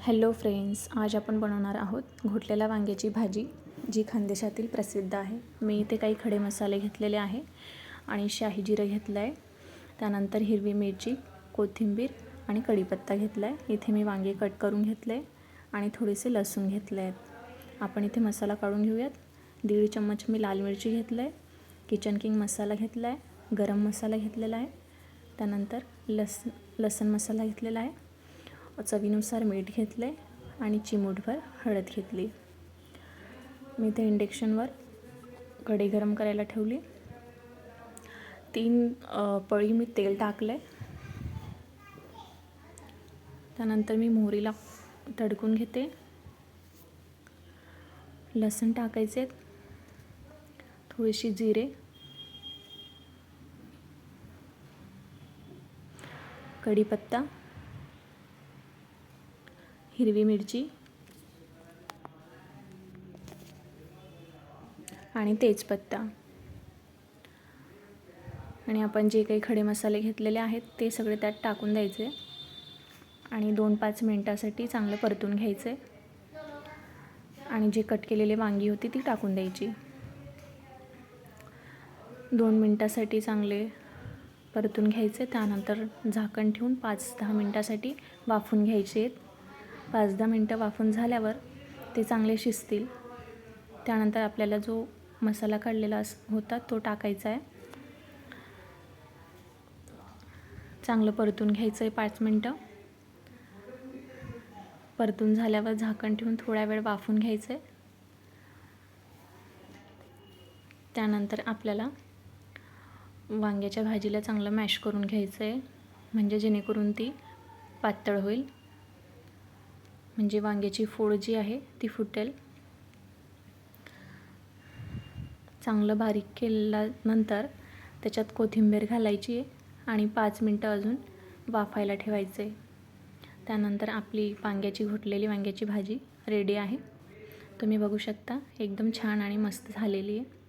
Hello friends, आज आपण बनवणार आहोत घोटलेल्या वांग्याची भाजी, जी खानदेशातील प्रसिद्ध आहे. मी इथे काही खडे मसाले घेतलेले आहे आणि शाही जिरं घेतलं आहे. त्यानंतर हिरवी मिरची, कोथिंबीर आणि कढीपत्ता घेतला आहे. इथे मी वांगे कट करून घेतले आणि थोडेसे लसूण घेतले आहेत. आपण इथे मसाला काढून घेऊयात. 1.5 चम्मच मी लाल मिरची घेतलं आहे, किचन किंग मसाला घेतला आहे, गरम मसाला घेतलेला आहे, त्यानंतर लसण मसाला घेतलेला आहे, चवीनुसार मीठ घेतले आणि चिमूटभर हळद घेतली. मी ते इंडक्शनवर कढई गरम करायला ठेवली. 3 पळी मी तेल टाकले. त्यानंतर मी मोहरीला तडकून घेते. लसूण टाकायचे, थोडीशी जिरे, कढीपत्ता, हिरवी मिरची आणि तेजपत्ता आणि आपण जे काही खडे मसाले घेतलेले आहेत ते सगळे त्यात टाकून द्यायचे आणि 2-5 मिनिटासाठी चांगलं परतून घ्यायचे आणि जे कट केलेले वांगी होती ती टाकून द्यायची. 2 मिनिटासाठी चांगले परतून घ्यायचे. त्यानंतर झाकण ठेवून 5-10 मिनिटासाठी वाफून घ्यायचे. 5-10 मिनटं वाफून झाल्यावर ते चांगले शिजतील. त्यानंतर आपल्याला जो मसाला काढलेला होता तो टाकायचा आहे. चांगलं परतून घ्यायचं आहे. 5 मिनटं परतून झाल्यावर झाकण ठेवून थोडा वेळ वाफून घ्यायचं आहे. त्यानंतर आपल्याला वांग्याच्या भाजीला चांगलं मॅश करून घ्यायचं आहे, म्हणजे जेणेकरून ती पातळ होईल, म्हणजे वांग्याची फोड जी आहे ती फुटेल. चांगलं बारीक केल्यानंतर त्याच्यात कोथिंबीर घालायची आहे आणि 5 मिनटं अजून वाफायला ठेवायचे. त्यानंतर आपली घोटलेली वांग्याची भाजी रेडी आहे. तुम्ही बघू शकता, एकदम छान आणि मस्त झालेली आहे.